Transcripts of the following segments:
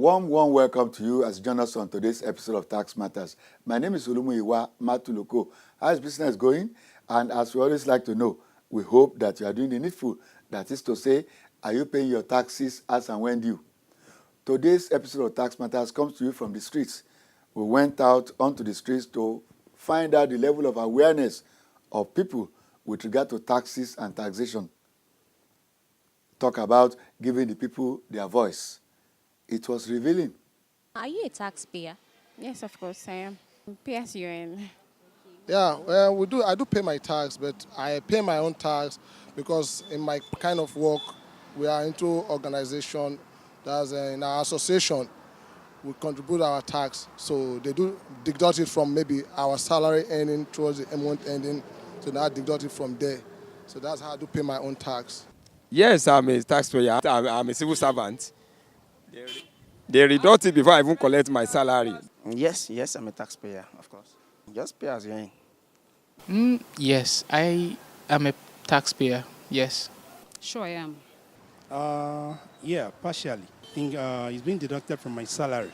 warm welcome to you as you join us on today's episode of Tax Matters. My name is Olumuyiwa Matuloko. How is business going? And as we always like to know, we hope that you are doing the needful. That is to say, are you paying your taxes as and when due? Today's episode of Tax Matters comes to you from the streets. We went out onto the streets to find out the level of awareness of people with regard to taxes and taxation. Talk about giving the people their voice. It was revealing. Are you a taxpayer? Yes, of course I am. PSUN. Yeah, well, I do pay my tax, but I pay my own tax because in my kind of work, we are into organization. That's in our association, we contribute our tax. So they do deduct it from maybe our salary earning towards the month ending. So now deduct it from there. So that's how I do pay my own tax. Yes, I'm a taxpayer. I'm a civil servant. They deduct it before I even collect my salary. Yes, I'm a taxpayer, of course. Just pay as you earn. Yes, I am a taxpayer, yes. Sure I am. Yeah, partially. I think it's being deducted from my salary.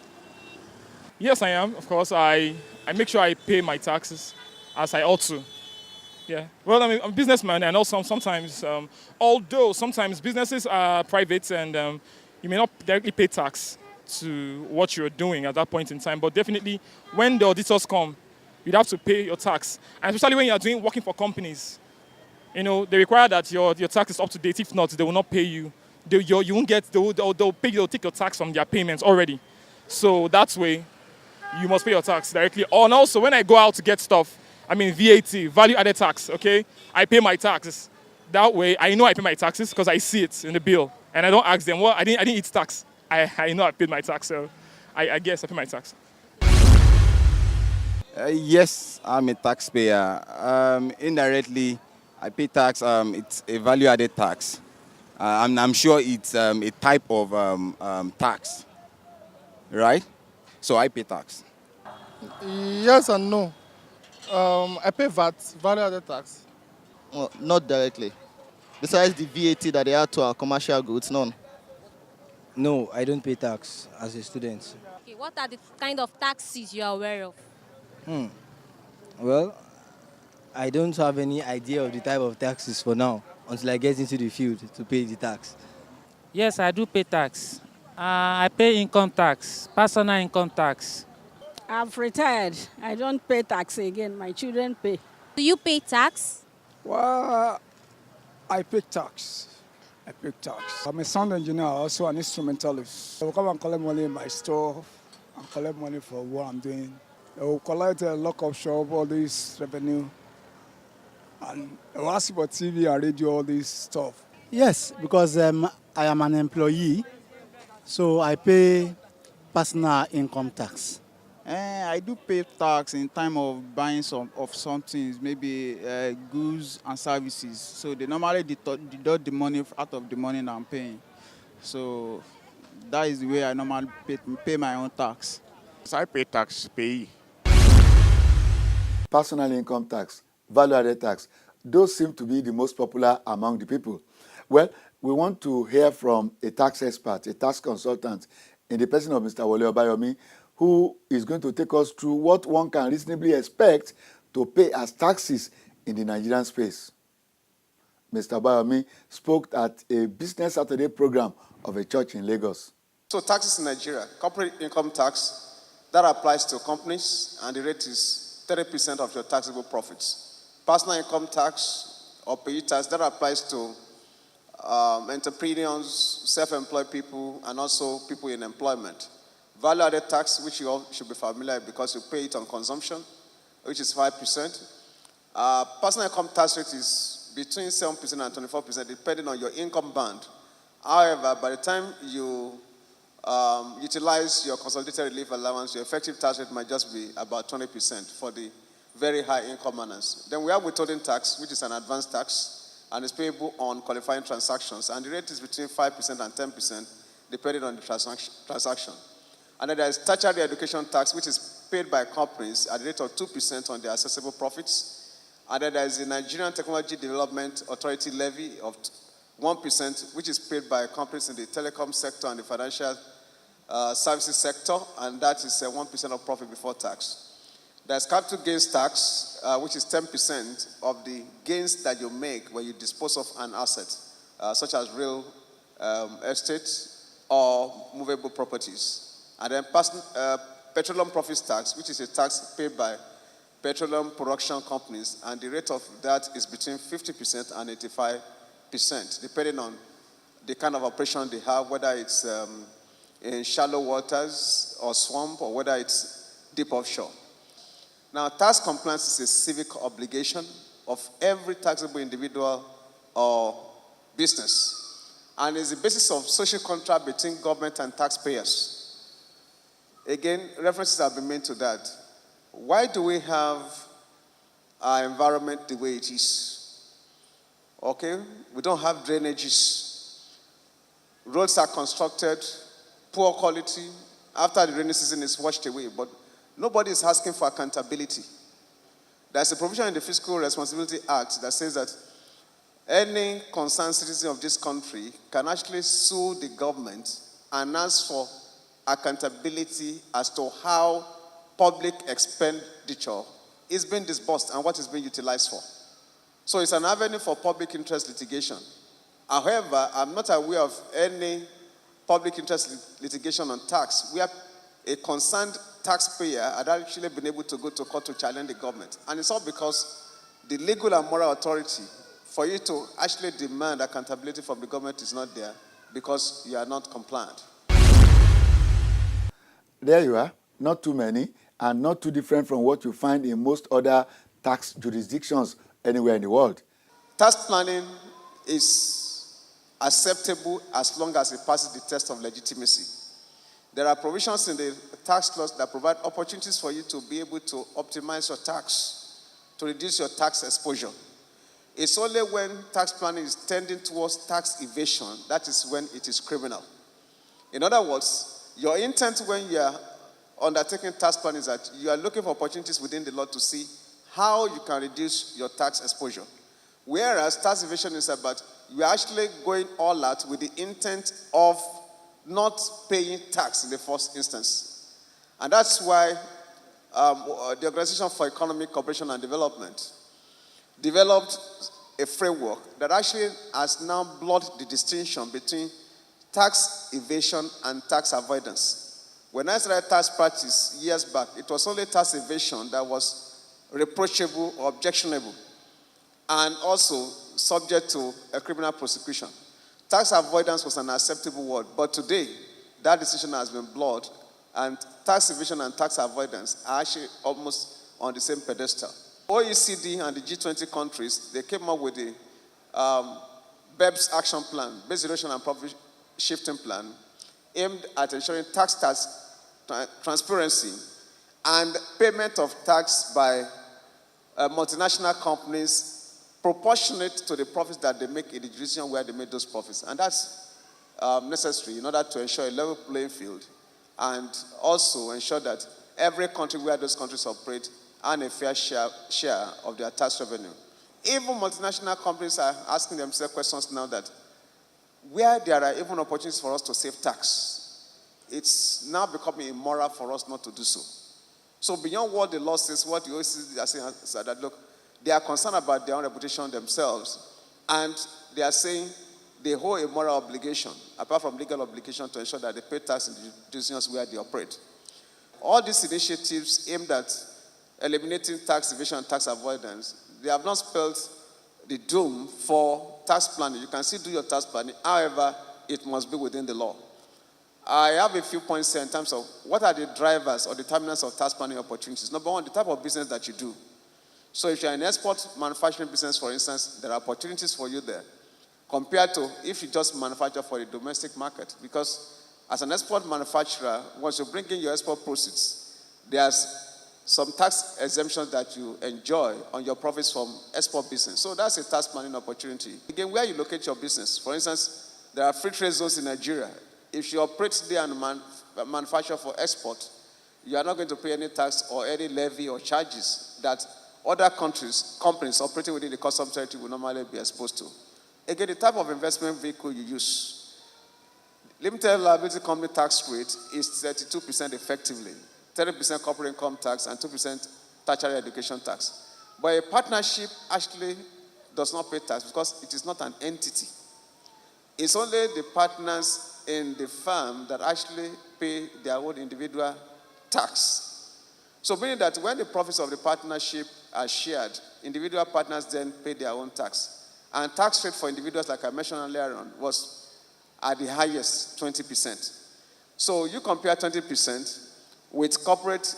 Yes, I am. Of course, I make sure I pay my taxes as I ought to. Yeah. Well, I'm a businessman, and also sometimes, although sometimes businesses are private and you may not directly pay tax to what you're doing at that point in time, but definitely when the auditors come, you'd have to pay your tax. And especially when you're working for companies, they require that your tax is up to date. If not, they will not pay you. You won't get, they'll take your tax from their payments already. So that way, you must pay your tax directly. And also, when I go out to get stuff, VAT, value added tax, okay? I pay my taxes. That way, I know I pay my taxes because I see it in the bill. And I don't ask them, well, I didn't eat tax. I know I paid my tax, so I guess I pay my tax. Yes, I'm a taxpayer. Indirectly, I pay tax. It's a value-added tax. I'm sure it's a type of tax, right? So I pay tax. Yes and no. I pay VAT, value-added tax. Well, not directly. Besides the VAT that they add to our commercial goods, none. No, I don't pay tax as a student. Okay, what are the kind of taxes you are aware of? Well, I don't have any idea of the type of taxes for now until I get into the field to pay the tax. Yes, I do pay tax. I pay income tax, personal income tax. I've retired. I don't pay tax again. My children pay. Do you pay tax? Well, I pay tax. I'm a sound engineer, also an instrumentalist. I will come and collect money in my store and collect money for what I'm doing. I will collect a lock-up shop, all this revenue, and I will ask for TV and radio, all this stuff. Yes, because I am an employee, so I pay personal income tax. I do pay tax in time of buying some things, maybe goods and services. So they normally deduct the money out of the money that I'm paying. So that is the way I normally pay my own tax. So I pay tax, pay. Personal income tax, value-added tax, those seem to be the most popular among the people. Well, we want to hear from a tax expert, a tax consultant, in the person of Mr. Wole Obayomi, who is going to take us through what one can reasonably expect to pay as taxes in the Nigerian space. Mr. Obayomi spoke at a Business Saturday program of a church in Lagos. So taxes in Nigeria, corporate income tax, that applies to companies, and the rate is 30% of your taxable profits. Personal income tax or pay tax, that applies to entrepreneurs, self-employed people, and also people in employment. Value-added tax, which you all should be familiar with because you pay it on consumption, which is 5%. Personal income tax rate is between 7% and 24%, depending on your income band. However, by the time you utilize your consolidated relief allowance, your effective tax rate might just be about 20% for the very high income earners. Then we have withholding tax, which is an advanced tax, and is payable on qualifying transactions. And the rate is between 5% and 10%, depending on the transaction. And then there's tertiary education tax, which is paid by companies at the rate of 2% on their accessible profits. And then there's the Nigerian Technology Development Authority levy of 1%, which is paid by companies in the telecom sector and the financial services sector, and that is 1% of profit before tax. There's capital gains tax, which is 10% of the gains that you make when you dispose of an asset, such as real estate or movable properties. And then petroleum profits tax, which is a tax paid by petroleum production companies, and the rate of that is between 50% and 85%, depending on the kind of operation they have, whether it's in shallow waters or swamp, or whether it's deep offshore. Now, tax compliance is a civic obligation of every taxable individual or business, and is the basis of social contract between government and taxpayers. Again, references have been made to that. Why do we have our environment the way it is? Okay, we don't have drainages. Roads are constructed, poor quality. After the rainy season is washed away, but nobody is asking for accountability. There's a provision in the Fiscal Responsibility Act that says that any concerned citizen of this country can actually sue the government and ask for accountability as to how public expenditure is being disbursed and what is being utilized for. So it's an avenue for public interest litigation. However, I'm not aware of any public interest litigation on tax where a concerned taxpayer had actually been able to go to court to challenge the government. And it's all because the legal and moral authority for you to actually demand accountability from the government is not there because you are not compliant. There you are. Not too many and not too different from what you find in most other tax jurisdictions anywhere in the world. Tax planning is acceptable as long as it passes the test of legitimacy. There are provisions in the tax laws that provide opportunities for you to be able to optimize your tax, to reduce your tax exposure. It's only when tax planning is tending towards tax evasion, that is when it is criminal. In other words, your intent when you are undertaking tax planning is that you are looking for opportunities within the law to see how you can reduce your tax exposure. Whereas tax evasion is about you are actually going all out with the intent of not paying tax in the first instance. And that's why the Organization for Economic Cooperation and Development developed a framework that actually has now blurred the distinction between tax evasion and tax avoidance. When I started tax practice years back, it was only tax evasion that was reproachable or objectionable, and also subject to a criminal prosecution. Tax avoidance was an acceptable word, but today, that decision has been blurred, and tax evasion and tax avoidance are actually almost on the same pedestal. OECD and the G20 countries, they came up with the BEPS action plan, Base Erosion and Profit Shifting Plan, aimed at ensuring tax transparency and payment of tax by multinational companies proportionate to the profits that they make in the jurisdiction where they make those profits. And that's necessary in order to ensure a level playing field and also ensure that every country where those countries operate earn a fair share of their tax revenue. Even multinational companies are asking themselves questions now that where there are even opportunities for us to save tax, it's now becoming immoral for us not to do so. So beyond what the law says, what the OECD are saying is that, look, they are concerned about their own reputation themselves, and they are saying they hold a moral obligation, apart from legal obligation, to ensure that they pay tax in the jurisdictions where they operate. All these initiatives aimed at eliminating tax evasion and tax avoidance, they have not spelled the doom for tax planning. You can still do your tax planning, however, it must be within the law. I have a few points here in terms of what are the drivers or determinants of tax planning opportunities. Number one, the type of business that you do. So if you're an export manufacturing business, for instance, there are opportunities for you there compared to if you just manufacture for the domestic market. Because as an export manufacturer, once you bring in your export proceeds, there's some tax exemptions that you enjoy on your profits from export business. So that's a tax planning opportunity. Again, where you locate your business. For instance, there are free trade zones in Nigeria. If you operate there and manufacture for export, you are not going to pay any tax or any levy or charges that other companies operating within the customs territory will normally be exposed to. Again, the type of investment vehicle you use. Limited liability company tax rate is 32% effectively, 30% corporate income tax, and 2% tertiary education tax. But a partnership actually does not pay tax because it is not an entity. It's only the partners in the firm that actually pay their own individual tax. So meaning that when the profits of the partnership are shared, individual partners then pay their own tax. And tax rate for individuals, like I mentioned earlier on, was at the highest, 20%. So you compare 20% with corporate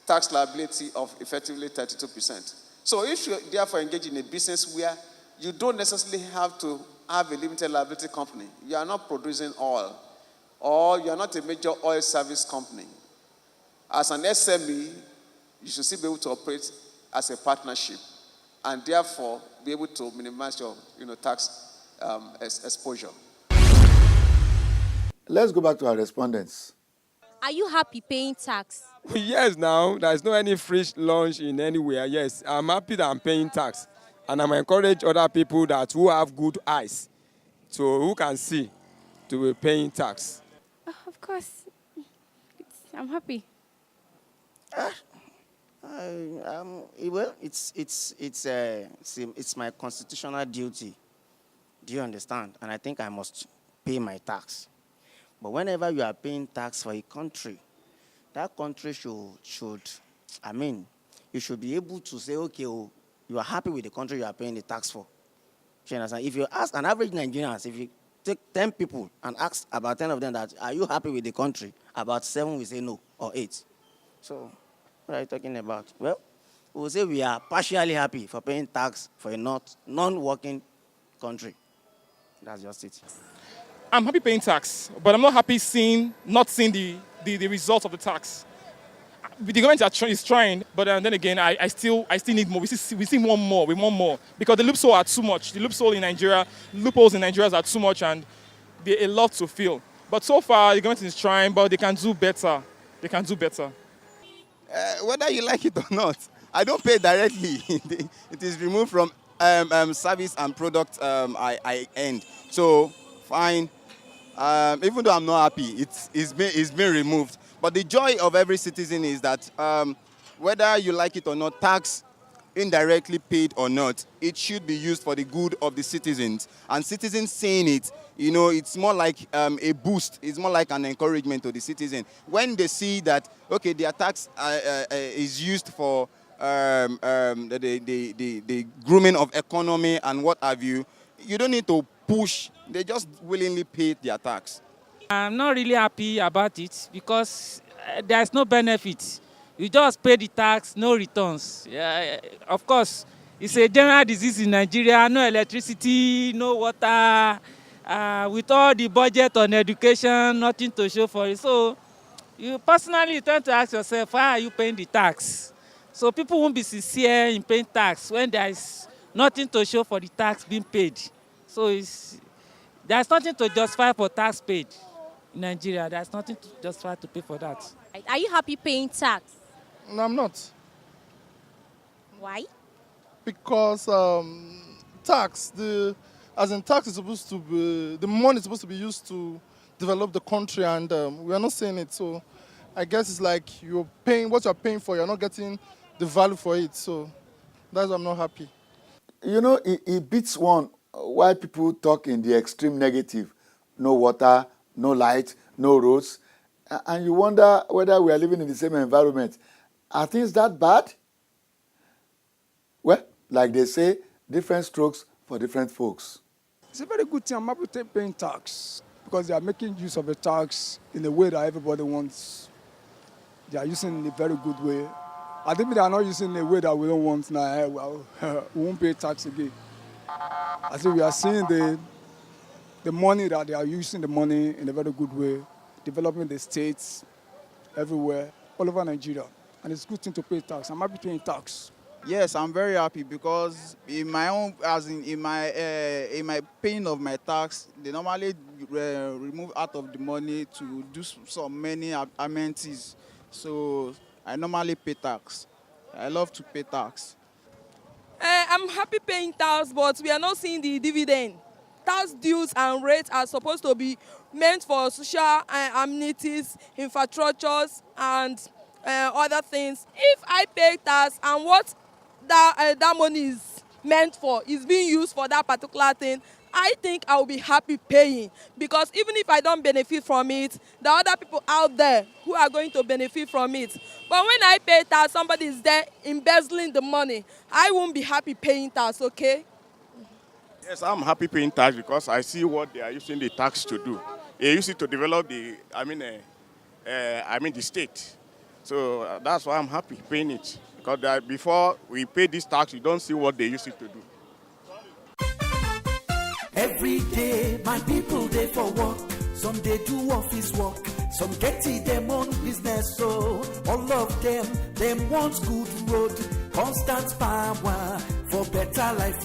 tax liability of effectively 32%. So if you therefore engage in a business where you don't necessarily have to have a limited liability company, you are not producing oil, or you are not a major oil service company, as an SME, you should still be able to operate as a partnership and therefore be able to minimize your tax exposure. Let's go back to our respondents. Are you happy paying tax? Yes, now, there's no any free lunch in anywhere. Yes, I'm happy that I'm paying tax. And I'm encourage other people that who have good eyes, so who can see, to be paying tax. Of course, I'm happy. Well, it's my constitutional duty. Do you understand? And I think I must pay my tax. But whenever you are paying tax for a country, that country should, you should be able to say, okay, you are happy with the country you are paying the tax for. Do you understand? If you ask an average Nigerian, if you take 10 people and ask about 10 of them that, are you happy with the country? About 7 will say no, or 8. So, what are you talking about? Well, we will say we are partially happy for paying tax for a non-working country. That's just it. I'm happy paying tax, but I'm not happy not seeing the results of the tax. The government is trying, but then again, I still need more. We see more. We want more because the loopholes are too much. The loopholes in Nigeria are too much, and there are a lot to fill. But so far, the government is trying, but they can do better. They can do better. Whether you like it or not, I don't pay directly. It is removed from service and product I end. So fine. Even though I'm not happy, it's been removed. But the joy of every citizen is that whether you like it or not, tax indirectly paid or not, it should be used for the good of the citizens. And citizens saying it, it's more like a boost. It's more like an encouragement to the citizen. When they see that, okay, their tax is used for the grooming of economy and what have you, you don't need to push. They just willingly pay their tax. I'm not really happy about it because there's no benefit. You just pay the tax, no returns. Yeah, of course, it's a general disease in Nigeria, no electricity, no water. With all the budget on education, nothing to show for it. So you personally tend to ask yourself, why are you paying the tax? So people won't be sincere in paying tax when there is nothing to show for the tax being paid. So there's nothing to justify for tax paid in Nigeria. There's nothing to justify to pay for that. Are you happy paying tax? No, I'm not. Why? Because tax is supposed to be, the money is supposed to be used to develop the country, and we are not seeing it. So I guess it's like you're paying what you're paying for, you're not getting the value for it. So that's why I'm not happy. It beats one why people talk in the extreme negative. No water, no light, no roads. And you wonder whether we are living in the same environment. Are things that bad? Well, like they say, different strokes for different folks. It's a very good thing. I'm happy to paying tax because they are making use of the tax in a way that everybody wants. They are using it in a very good way. I think they are not using it in a way that we don't want now. We won't pay tax again. I think we are seeing the money that they are using the money in a very good way, developing the states everywhere, all over Nigeria. And it's a good thing to pay tax. I'm happy paying tax. Yes, I'm very happy because in my own, in my paying of my tax, they normally remove out of the money to do some many amenities. So I normally pay tax. I love to pay tax. I'm happy paying tax, but we are not seeing the dividend. tax dues and rates are supposed to be meant for social amenities, infrastructures, and other things. If I pay tax and what that money is meant for is being used for that particular thing, I think I will be happy paying, because even if I don't benefit from it, there are other people out there who are going to benefit from it. But when I pay tax, somebody is there embezzling the money, I won't be happy paying tax, okay? Yes, I'm happy paying tax because I see what they are using the tax to do. They use it to develop the state. So that's why I'm happy paying it. Because before we pay this tax, we don't see what they use it to do. Every day, my people they for work. Some they do office work. Some get it them own business. So all of them want good road, constant power for better life.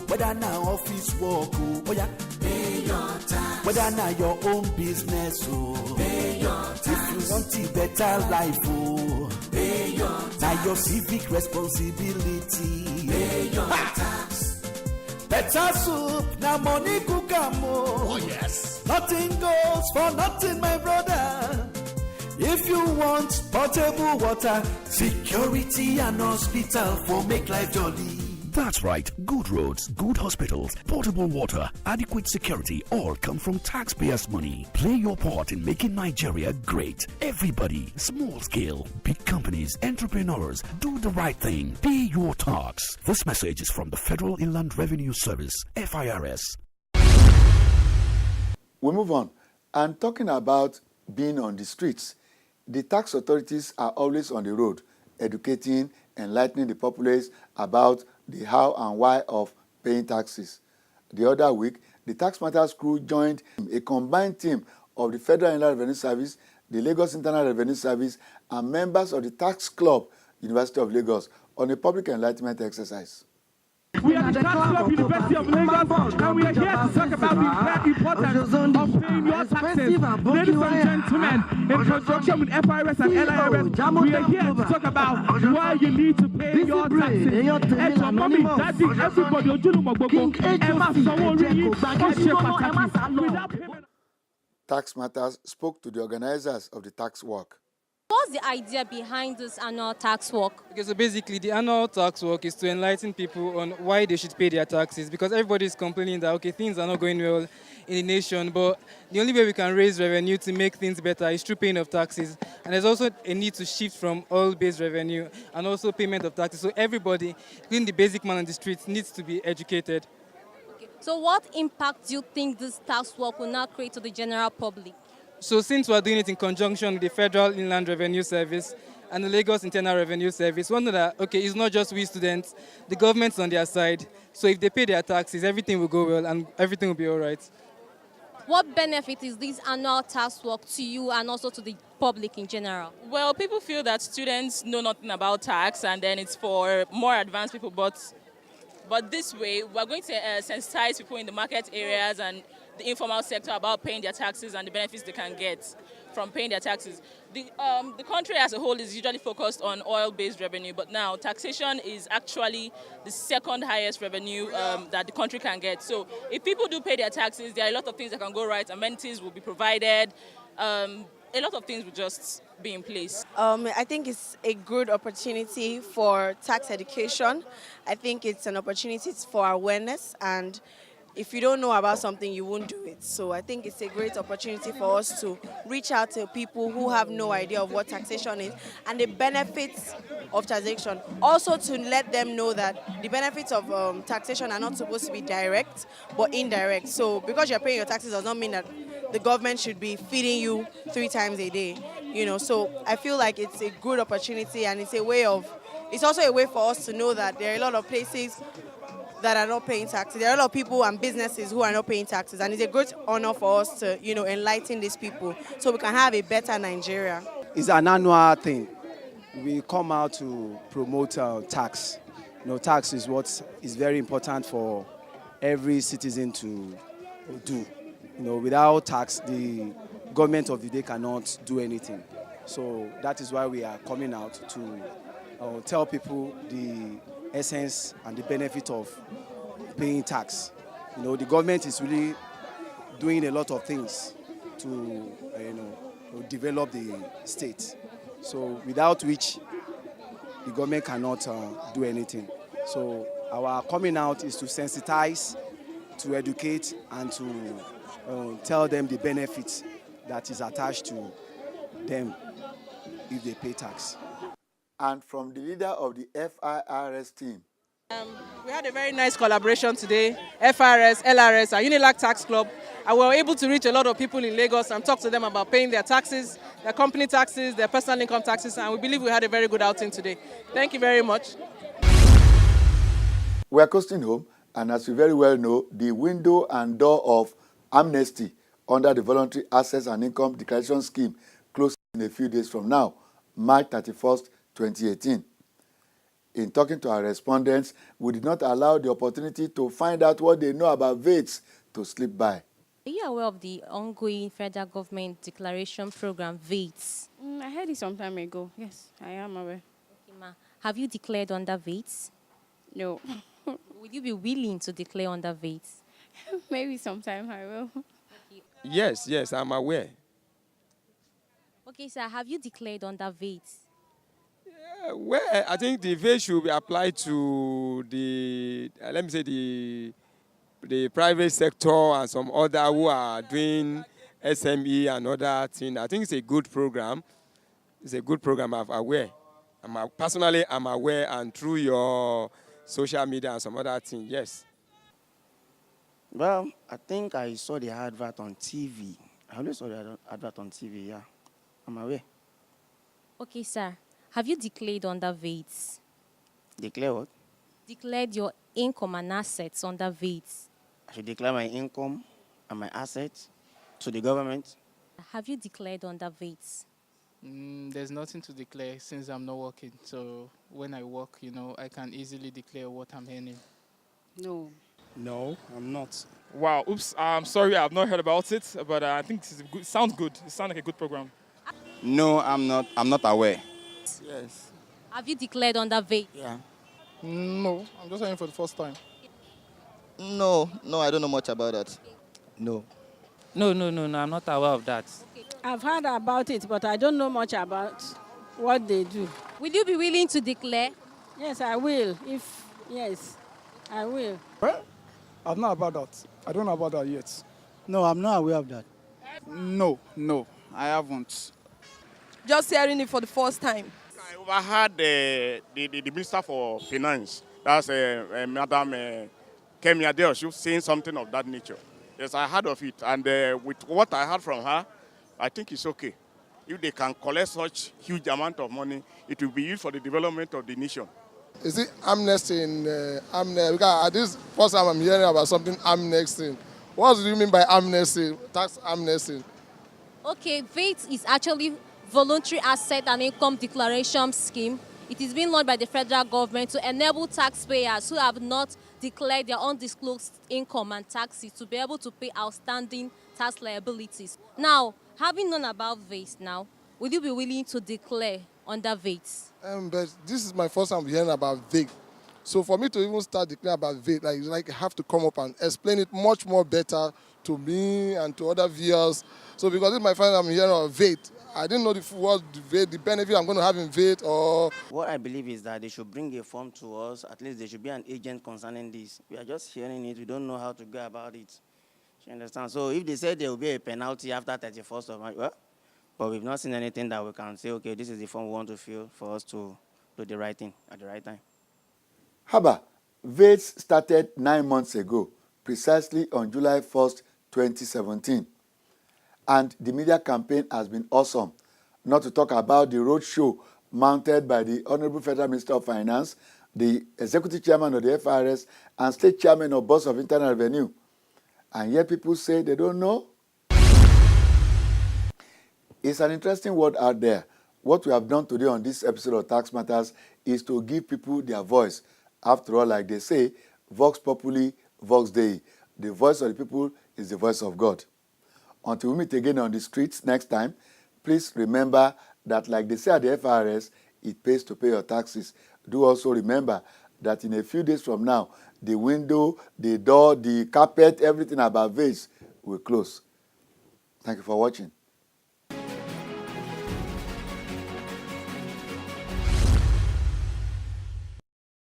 Whether now office work, oh yeah, pay your tax. Whether now your own business, oh pay your tax. If you want a better life, oh pay your tax. Now your civic responsibility, pay your tax. Better soup, now money cook more. Oh yes. Nothing goes for nothing, my brother. If you want potable water, security and hospital for make life jolly. That's right. Good roads, good hospitals, portable water, adequate security all come from taxpayers' money. Play your part in making Nigeria great. Everybody, small scale, big companies, entrepreneurs, do the right thing. Pay your tax. This message is from the Federal Inland Revenue Service, FIRS. We move on. And talking about being on the streets, the tax authorities are always on the road, educating, enlightening the populace about the how and why of paying taxes. The other week, the Tax Matters crew joined a combined team of the Federal Inland Revenue Service, the Lagos Internal Revenue Service, and members of the Tax Club, University of Lagos, on a public enlightenment exercise. We are the Tax Club, University of Lagos, and we are here to talk about the importance of paying your taxes. Ladies and gentlemen, in conjunction with FIRS and LIRS, we are here to talk about why you need to pay your taxes. And so, mommy, daddy, everybody, without payment. Tax Matters spoke to the organizers of the tax walk. What's the idea behind this annual tax walk? Okay, so basically the annual tax walk is to enlighten people on why they should pay their taxes, because everybody is complaining that, okay, things are not going well in the nation, but the only way we can raise revenue to make things better is through paying of taxes. And there's also a need to shift from oil-based revenue and also payment of taxes. So everybody, including the basic man on the streets, needs to be educated. Okay. So what impact do you think this tax walk will now create to the general public? So since we're doing it in conjunction with the Federal Inland Revenue Service and the Lagos Internal Revenue Service, one know that, okay, it's not just we students, the government's on their side. So if they pay their taxes, everything will go well and everything will be all right. What benefit is this annual tax walk to you and also to the public in general? Well, people feel that students know nothing about tax and then it's for more advanced people, but this way, we're going to sensitize people in the market areas and the informal sector about paying their taxes and the benefits they can get from paying their taxes. The country as a whole is usually focused on oil-based revenue, but now taxation is actually the second highest revenue that the country can get. So if people do pay their taxes, there are a lot of things that can go right. Amenities will be provided. A lot of things will just be in place. I think it's a good opportunity for tax education. I think it's an opportunity for awareness, and if you don't know about something, you won't do it. So I think it's a great opportunity for us to reach out to people who have no idea of what taxation is and the benefits of taxation. Also to let them know that the benefits of taxation are not supposed to be direct, but indirect. So because you're paying your taxes does not mean that the government should be feeding you 3 times a day. You know, so I feel like it's a good opportunity, and it's also a way for us to know that there are a lot of places that are not paying taxes. There are a lot of people and businesses who are not paying taxes, and it's a great honor for us to, enlighten these people so we can have a better Nigeria. It's an annual thing. We come out to promote tax. Tax is what is very important for every citizen to do. Without tax, the government of the day cannot do anything. So that is why we are coming out to tell people the essence and the benefit of paying tax. The government is really doing a lot of things to develop the state. So without which the government cannot do anything. So our coming out is to sensitize, to educate, and to tell them the benefits that is attached to them if they pay tax. And from the leader of the FIRS team. We had a very nice collaboration today, FIRS, LRS, and Unilag Tax Club. And we were able to reach a lot of people in Lagos and talk to them about paying their taxes, their company taxes, their personal income taxes, and we believe we had a very good outing today. Thank you very much. We are coasting home, and as you very well know, the window and door of amnesty under the Voluntary Assets and Income Declaration Scheme closes in a few days from now, March 31st, 2018. In talking to our respondents, we did not allow the opportunity to find out what they know about VATs to slip by. Are you aware of the ongoing federal government declaration program, VATs? I heard it some time ago. Yes, I am aware. Okay, ma. Have you declared under VATs? No. Would you be willing to declare under VATs? Maybe sometime I will. Yes, I'm aware. Okay, sir, have you declared under VATs? Well, I think the VAT should be applied to the, the private sector and some other who are doing SME and other things. I think it's a good program. It's a good program. I'm aware. Personally, I'm aware, and through your social media and some other things, yes. Well, I think I saw the advert on TV. I always saw the advert on TV, yeah. I'm aware. Okay, sir. Have you declared under VATs? Declare what? Declared your income and assets under VATs. I should declare my income and my assets to the government. Have you declared under VATs? There's nothing to declare since I'm not working. So when I work, I can easily declare what I'm earning. No. No, I'm not. Wow, oops, I'm sorry, I've not heard about it, but I think it sounds good. It sounds like a good program. No, I'm not aware. Yes. Have you declared under VAT? Yeah. No, I'm just hearing for the first time. No, I don't know much about that. No, I'm not aware of that. I've heard about it, but I don't know much about what they do. Will you be willing to declare? Yes, I will. Yes, I will. Well, I'm not about that. I don't know about that yet. No, I'm not aware of that. No, I haven't. Just hearing it for the first time. I overheard the Minister for Finance, that's Madam Kemi Adeosu, saying something of that nature. Yes, I heard of it, and with what I heard from her, I think it's okay. If they can collect such huge amount of money, it will be used for the development of the nation. Is it amnesty in amnesty? Because this first time I'm hearing about something amnesty. What do you mean by amnesty? Tax amnesty? Okay, VAT is actually Voluntary Asset and Income Declaration Scheme. It is being launched by the federal government to enable taxpayers who have not declared their undisclosed income and taxes to be able to pay outstanding tax liabilities. Now, having known about VAT now, would you be willing to declare under VAT? But this is my first time hearing about VAT. So for me to even start declaring about VAT, I have to come up and explain it much more better to me and to other viewers. So because this is my first time hearing about VAT, I didn't know the benefit I'm going to have in VAT or... What I believe is that they should bring a form to us. At least there should be an agent concerning this. We are just hearing it. We don't know how to go about it. You understand? So if they say there will be a penalty after 31st of March, well, but we've not seen anything that we can say, okay, this is the form we want to fill for us to do the right thing at the right time. Haba, VAT started 9 months ago, precisely on July 1st, 2017. And the media campaign has been awesome. Not to talk about the roadshow mounted by the Honorable Federal Minister of Finance, the Executive Chairman of the FIRS, and State Chairman of Board of Internal Revenue. And yet people say they don't know. It's an interesting word out there. What we have done today on this episode of Tax Matters is to give people their voice. After all, like they say, Vox Populi, Vox Dei. The voice of the people is the voice of God. Until we meet again on the streets next time, please remember that, like they say at the FIRS, it pays to pay your taxes. Do also remember that in a few days from now, the window, the door, the carpet, everything about vase will close. Thank you for watching.